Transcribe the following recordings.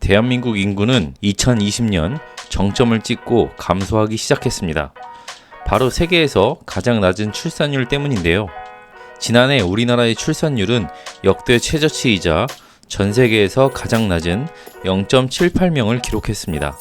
대한민국 인구는 2020년 정점을 찍고 감소하기 시작했습니다. 바로 세계에서 가장 낮은 출산율 때문인데요. 지난해 우리나라의 출산율은 역대 최저치이자 전 세계에서 가장 낮은 0.78명을 기록했습니다.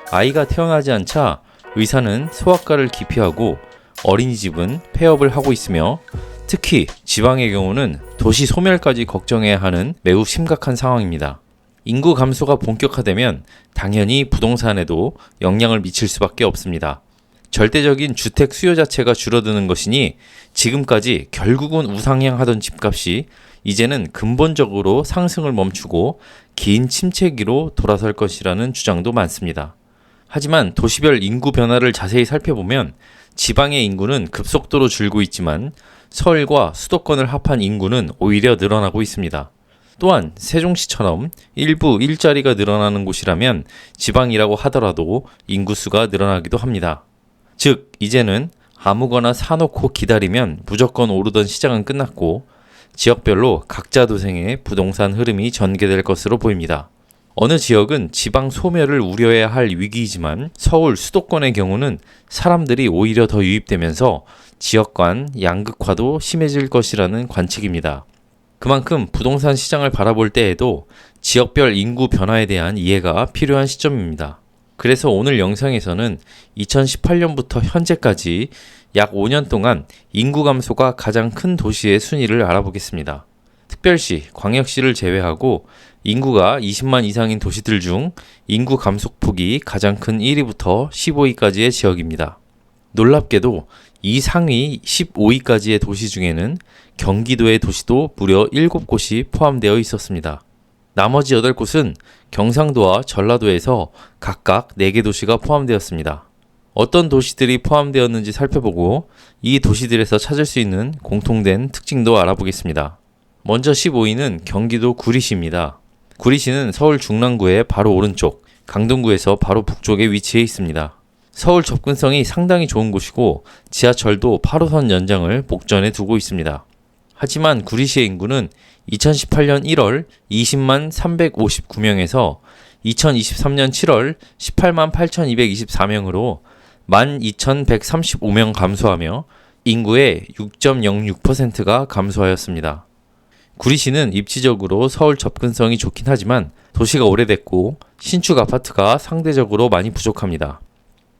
아이가 태어나지 않자 의사는 소아과를 기피하고 어린이집은 폐업을 하고 있으며 특히 지방의 경우는 도시 소멸까지 걱정해야 하는 매우 심각한 상황입니다. 인구 감소가 본격화되면 당연히 부동산에도 영향을 미칠 수밖에 없습니다. 절대적인 주택 수요 자체가 줄어드는 것이니 지금까지 결국은 우상향하던 집값이 이제는 근본적으로 상승을 멈추고 긴 침체기로 돌아설 것이라는 주장도 많습니다. 하지만 도시별 인구 변화를 자세히 살펴보면 지방의 인구는 급속도로 줄고 있지만 서울과 수도권을 합한 인구는 오히려 늘어나고 있습니다. 또한 세종시처럼 일부 일자리가 늘어나는 곳이라면 지방이라고 하더라도 인구수가 늘어나기도 합니다. 즉, 이제는 아무거나 사놓고 기다리면 무조건 오르던 시장은 끝났고 지역별로 각자 도생의 부동산 흐름이 전개될 것으로 보입니다. 어느 지역은 지방 소멸을 우려해야 할 위기이지만 서울, 수도권의 경우는 사람들이 오히려 더 유입되면서 지역 간 양극화도 심해질 것이라는 관측입니다. 그만큼 부동산 시장을 바라볼 때에도 지역별 인구 변화에 대한 이해가 필요한 시점입니다. 그래서 오늘 영상에서는 2018년부터 현재까지 약 5년 동안 인구 감소가 가장 큰 도시의 순위를 알아보겠습니다. 특별시, 광역시를 제외하고 인구가 20만 이상인 도시들 중 인구 감소폭이 가장 큰 1위부터 15위까지의 지역입니다. 놀랍게도 이 상위 15위까지의 도시 중에는 경기도의 도시도 무려 7곳이 포함되어 있었습니다. 나머지 8곳은 경상도와 전라도에서 각각 4개 도시가 포함되었습니다. 어떤 도시들이 포함되었는지 살펴보고 이 도시들에서 찾을 수 있는 공통된 특징도 알아보겠습니다. 먼저 15위는 경기도 구리시입니다. 구리시는 서울 중랑구의 바로 오른쪽, 강동구에서 바로 북쪽에 위치해 있습니다. 서울 접근성이 상당히 좋은 곳이고 지하철도 8호선 연장을 목전에 두고 있습니다. 하지만 구리시의 인구는 2018년 1월 20만 359명에서 2023년 7월 18만 8224명으로 12,135명 감소하며 인구의 6.06%가 감소하였습니다. 구리시는 입지적으로 서울 접근성이 좋긴 하지만 도시가 오래됐고 신축 아파트가 상대적으로 많이 부족합니다.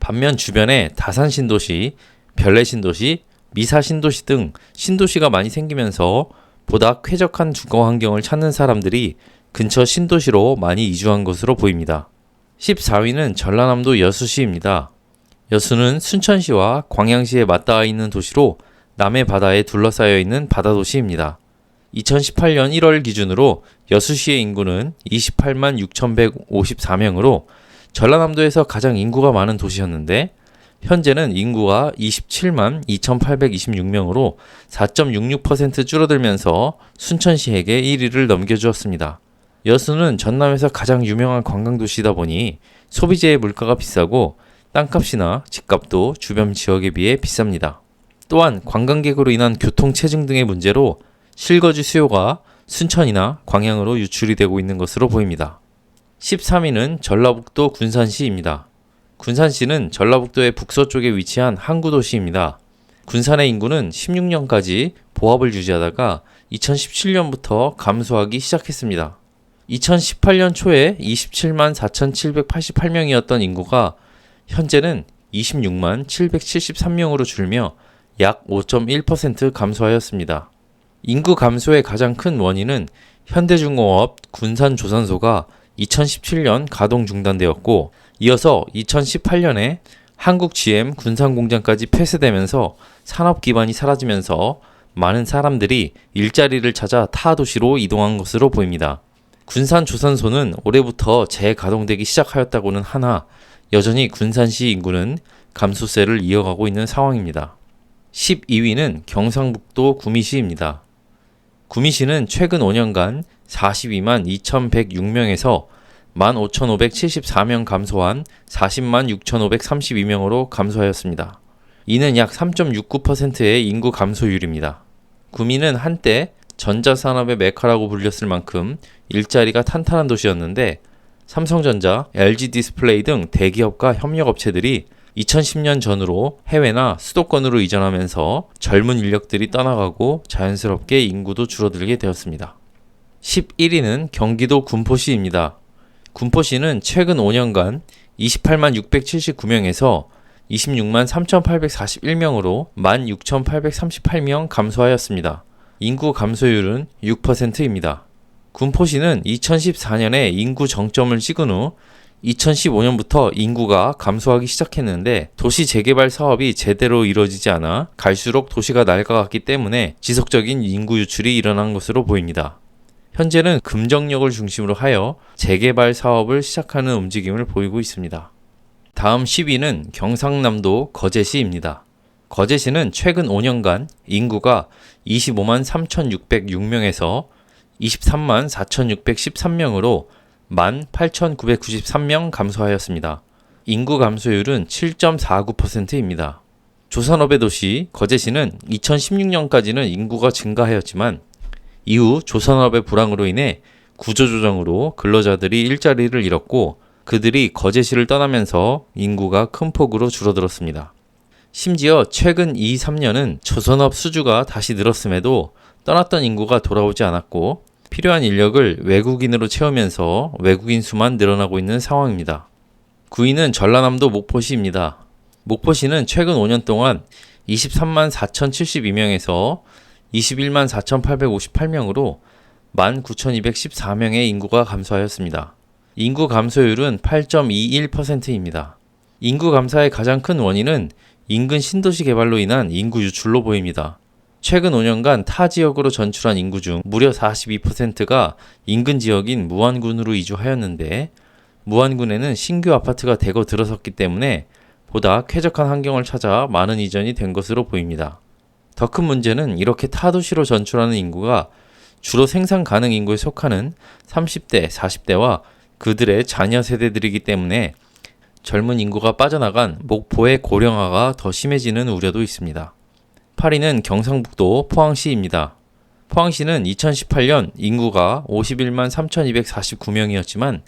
반면 주변에 다산 신도시, 별내 신도시, 미사 신도시 등 신도시가 많이 생기면서 보다 쾌적한 주거 환경을 찾는 사람들이 근처 신도시로 많이 이주한 것으로 보입니다. 14위는 전라남도 여수시입니다. 여수는 순천시와 광양시에 맞닿아 있는 도시로 남해 바다에 둘러싸여 있는 바다도시입니다. 2018년 1월 기준으로 여수시의 인구는 28만 6,154명으로 전라남도에서 가장 인구가 많은 도시였는데 현재는 인구가 27만 2,826명으로 4.66% 줄어들면서 순천시에게 1위를 넘겨주었습니다. 여수는 전남에서 가장 유명한 관광도시이다 보니 소비재의 물가가 비싸고 땅값이나 집값도 주변 지역에 비해 비쌉니다. 또한 관광객으로 인한 교통체증 등의 문제로 실거주 수요가 순천이나 광양으로 유출이 되고 있는 것으로 보입니다. 13위는 전라북도 군산시입니다. 군산시는 전라북도의 북서쪽에 위치한 항구도시입니다. 군산의 인구는 16년까지 보합을 유지하다가 2017년부터 감소하기 시작했습니다. 2018년 초에 27만 4,788명이었던 인구가 현재는 26만 773명으로 줄며 약 5.1% 감소하였습니다. 인구 감소의 가장 큰 원인은 현대중공업 군산조선소가 2017년 가동 중단되었고 이어서 2018년에 한국 GM 군산공장까지 폐쇄되면서 산업 기반이 사라지면서 많은 사람들이 일자리를 찾아 타 도시로 이동한 것으로 보입니다. 군산조선소는 올해부터 재가동되기 시작하였다고는 하나 여전히 군산시 인구는 감소세를 이어가고 있는 상황입니다. 12위는 경상북도 구미시입니다. 구미시는 최근 5년간 42만 2,106명에서 15,574명 감소한 40만 6,532명으로 감소하였습니다. 이는 약 3.69%의 인구 감소율입니다. 구미는 한때 전자산업의 메카라고 불렸을 만큼 일자리가 탄탄한 도시였는데 삼성전자, LG 디스플레이 등 대기업과 협력업체들이 2010년 전후로 해외나 수도권으로 이전하면서 젊은 인력들이 떠나가고 자연스럽게 인구도 줄어들게 되었습니다. 11위는 경기도 군포시입니다. 군포시는 최근 5년간 28만 679명에서 26만 3,841명으로 16,838명 감소하였습니다. 인구 감소율은 6%입니다. 군포시는 2014년에 인구 정점을 찍은 후 2015년부터 인구가 감소하기 시작했는데 도시 재개발 사업이 제대로 이루어지지 않아 갈수록 도시가 낡아갔기 때문에 지속적인 인구 유출이 일어난 것으로 보입니다. 현재는 금정역을 중심으로 하여 재개발 사업을 시작하는 움직임을 보이고 있습니다. 다음 10위는 경상남도 거제시입니다. 거제시는 최근 5년간 인구가 25만 3,606명에서 23만 4,613명으로 18,993명 감소하였습니다. 인구 감소율은 7.49%입니다. 조선업의 도시 거제시는 2016년까지는 인구가 증가하였지만 이후 조선업의 불황으로 인해 구조조정으로 근로자들이 일자리를 잃었고 그들이 거제시를 떠나면서 인구가 큰 폭으로 줄어들었습니다. 심지어 최근 2, 3년은 조선업 수주가 다시 늘었음에도 떠났던 인구가 돌아오지 않았고 필요한 인력을 외국인으로 채우면서 외국인 수만 늘어나고 있는 상황입니다. 9위는 전라남도 목포시입니다. 목포시는 최근 5년 동안 23만 4,072명에서 21만 4,858명으로 19,214명의 인구가 감소하였습니다. 인구 감소율은 8.21%입니다. 인구 감소의 가장 큰 원인은 인근 신도시 개발로 인한 인구 유출로 보입니다. 최근 5년간 타 지역으로 전출한 인구 중 무려 42%가 인근 지역인 무안군으로 이주하였는데 무안군에는 신규 아파트가 대거 들어섰기 때문에 보다 쾌적한 환경을 찾아 많은 이전이 된 것으로 보입니다. 더 큰 문제는 이렇게 타 도시로 전출하는 인구가 주로 생산 가능 인구에 속하는 30대, 40대와 그들의 자녀 세대들이기 때문에 젊은 인구가 빠져나간 목포의 고령화가 더 심해지는 우려도 있습니다. 8위는 경상북도 포항시입니다. 포항시는 2018년 인구가 51만 3,249명이었지만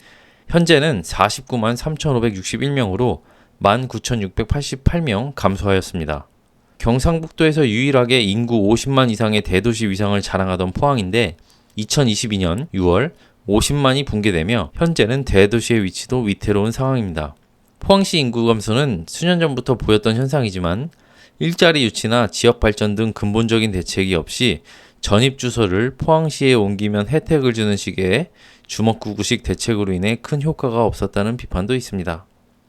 현재는 49만 3,561명으로 19,688명 감소하였습니다. 경상북도에서 유일하게 인구 50만 이상의 대도시 위상을 자랑하던 포항인데 2022년 6월 50만이 붕괴되며 현재는 대도시의 위치도 위태로운 상황입니다. 포항시 인구 감소는 수년 전부터 보였던 현상이지만 일자리 유치나 지역 발전 등 근본적인 대책이 없이 전입 주소를 포항시에 옮기면 혜택을 주는 식의 주먹구구식 대책으로 인해 큰 효과가 없었다는 비판도 있습니다.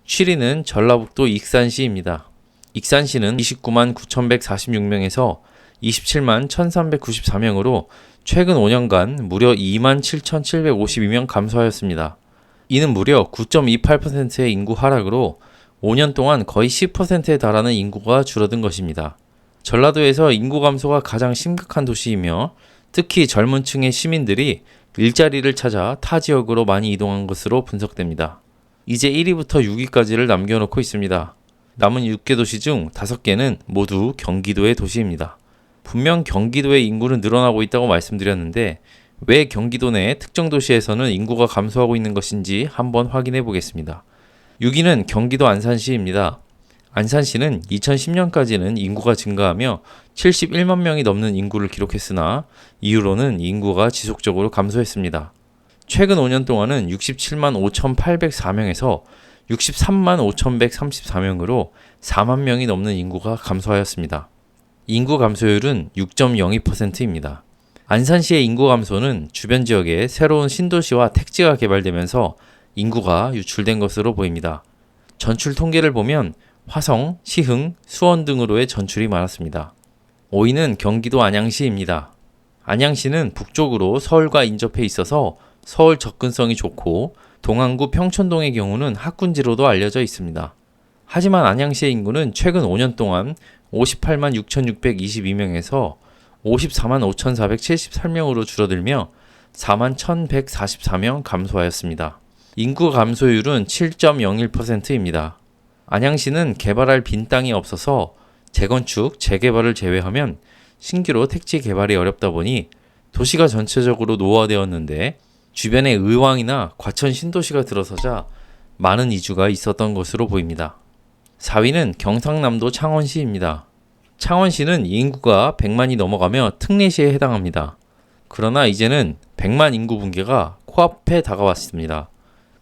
7위는 전라북도 익산시입니다. 익산시는 29만 9,146명에서 27만 1,394명으로 최근 5년간 무려 2만 7,752명 감소하였습니다. 이는 무려 9.28%의 인구 하락으로 5년 동안 거의 10%에 달하는 인구가 줄어든 것입니다. 전라도에서 인구 감소가 가장 심각한 도시이며 특히 젊은 층의 시민들이 일자리를 찾아 타 지역으로 많이 이동한 것으로 분석됩니다. 이제 1위부터 6위까지를 남겨놓고 있습니다. 남은 6개 도시 중 5개는 모두 경기도의 도시입니다. 분명 경기도의 인구는 늘어나고 있다고 말씀드렸는데 왜 경기도 내 특정 도시에서는 인구가 감소하고 있는 것인지 한번 확인해 보겠습니다. 6위는 경기도 안산시입니다. 안산시는 2010년까지는 인구가 증가하며 71만 명이 넘는 인구를 기록했으나 이후로는 인구가 지속적으로 감소했습니다. 최근 5년 동안은 67만 5,804명에서 63만 5,134명으로 4만 명이 넘는 인구가 감소하였습니다. 인구 감소율은 6.02%입니다. 안산시의 인구 감소는 주변 지역에 새로운 신도시와 택지가 개발되면서 인구가 유출된 것으로 보입니다. 전출 통계를 보면 화성, 시흥, 수원 등으로의 전출이 많았습니다. 5위는 경기도 안양시입니다. 안양시는 북쪽으로 서울과 인접해 있어서 서울 접근성이 좋고 동안구 평촌동의 경우는 학군지로도 알려져 있습니다. 하지만 안양시의 인구는 최근 5년 동안 58만 6,622명에서 54만 5,473명으로 줄어들며 4만 1,144명 감소하였습니다. 인구 감소율은 7.01%입니다. 안양시는 개발할 빈 땅이 없어서 재건축, 재개발을 제외하면 신규로 택지 개발이 어렵다 보니 도시가 전체적으로 노후화되었는데 주변에 의왕이나 과천 신도시가 들어서자 많은 이주가 있었던 것으로 보입니다. 4위는 경상남도 창원시입니다. 창원시는 인구가 100만이 넘어가며 특례시에 해당합니다. 그러나 이제는 100만 인구 붕괴가 코앞에 다가왔습니다.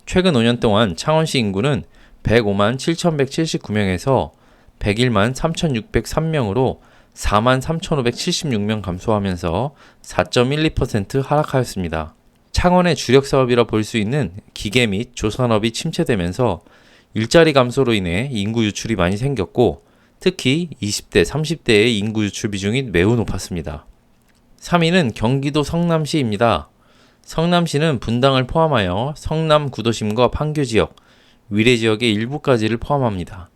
최근 5년 동안 창원시 인구는 105만 7,179명에서 101만 3,603명으로 4만 3,576명 감소하면서 4.12% 하락하였습니다. 창원의 주력 사업이라 볼 수 있는 기계 및 조선업이 침체되면서 일자리 감소로 인해 인구 유출이 많이 생겼고 특히 20대, 30대의 인구 유출 비중이 매우 높았습니다. 3위는 경기도 성남시입니다. 성남시는 분당을 포함하여 성남 구도심과 판교 지역, 위례 지역의 일부까지를 포함합니다.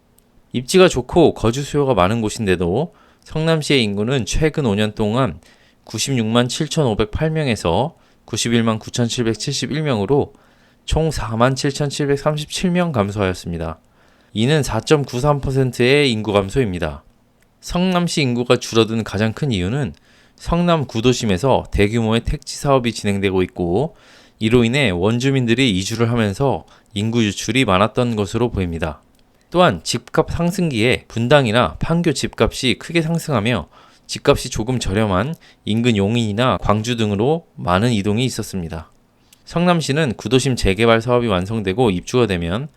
입지가 좋고 거주 수요가 많은 곳인데도 성남시의 인구는 최근 5년 동안 96만 7,508명에서 91만 9,771명으로 총 4만 7,737명 감소하였습니다. 이는 4.93%의 인구 감소입니다. 성남시 인구가 줄어든 가장 큰 이유는 성남 구도심에서 대규모의 택지 사업이 진행되고 있고 이로 인해 원주민들이 이주를 하면서 인구 유출이 많았던 것으로 보입니다. 또한 집값 상승기에 분당이나 판교 집값이 크게 상승하며 집값이 조금 저렴한 인근 용인이나 광주 등으로 많은 이동이 있었습니다. 성남시는 구도심 재개발 사업이 완성되고 입주가 되면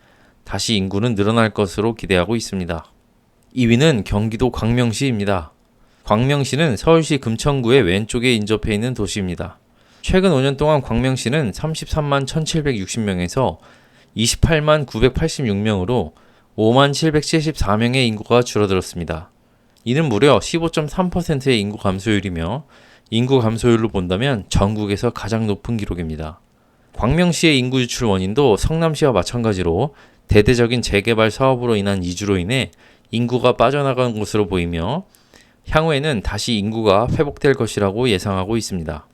다시 인구는 늘어날 것으로 기대하고 있습니다. 2위는 경기도 광명시입니다. 광명시는 서울시 금천구의 왼쪽에 인접해 있는 도시입니다. 최근 5년 동안 광명시는 33만 1,760명에서 28만 986명으로 5만 774명의 인구가 줄어들었습니다. 이는 무려 15.3%의 인구 감소율이며 인구 감소율로 본다면 전국에서 가장 높은 기록입니다. 광명시의 인구 유출 원인도 성남시와 마찬가지로 대대적인 재개발 사업으로 인한 이주로 인해 인구가 빠져나간 것으로 보이며 향후에는 다시 인구가 회복될 것이라고 예상하고 있습니다.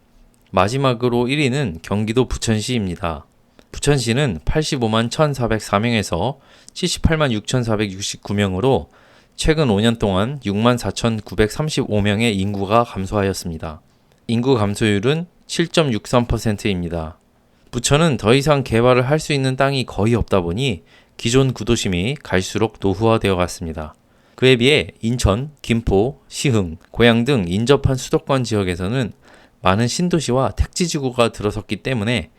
마지막으로 1위는 경기도 부천시입니다. 부천시는 85만 1,404명에서 78만 6,469명으로 최근 5년 동안 6만 4,935명의 인구가 감소하였습니다. 인구 감소율은 7.63%입니다. 부천은 더 이상 개발을 할 수 있는 땅이 거의 없다 보니 기존 구도심이 갈수록 노후화되어 갔습니다. 그에 비해 인천, 김포, 시흥, 고양 등 인접한 수도권 지역에서는 많은 신도시와 택지지구가 들어섰기 때문에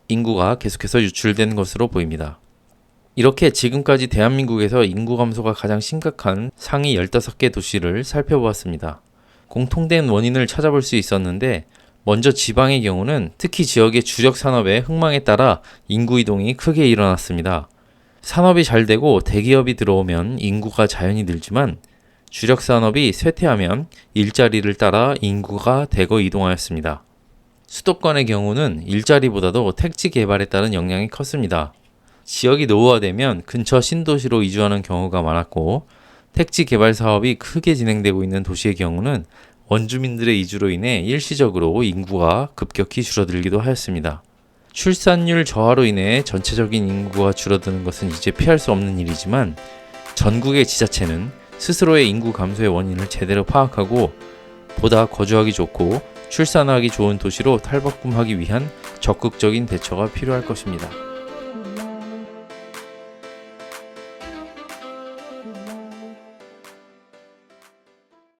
인구가 계속해서 유출된 것으로 보입니다. 이렇게 지금까지 대한민국에서 인구 감소가 가장 심각한 상위 15개 도시를 살펴보았습니다. 공통된 원인을 찾아볼 수 있었는데 먼저 지방의 경우는 특히 지역의 주력 산업의 흥망에 따라 인구 이동이 크게 일어났습니다. 산업이 잘 되고 대기업이 들어오면 인구가 자연히 늘지만 주력 산업이 쇠퇴하면 일자리를 따라 인구가 대거 이동하였습니다. 수도권의 경우는 일자리보다도 택지 개발에 따른 영향이 컸습니다. 지역이 노후화되면 근처 신도시로 이주하는 경우가 많았고 택지 개발 사업이 크게 진행되고 있는 도시의 경우는 원주민들의 이주로 인해 일시적으로 인구가 급격히 줄어들기도 하였습니다. 출산율 저하로 인해 전체적인 인구가 줄어드는 것은 이제 피할 수 없는 일이지만 전국의 지자체는 스스로의 인구 감소의 원인을 제대로 파악하고 보다 거주하기 좋고 출산하기 좋은 도시로 탈바꿈하기 위한 적극적인 대처가 필요할 것입니다.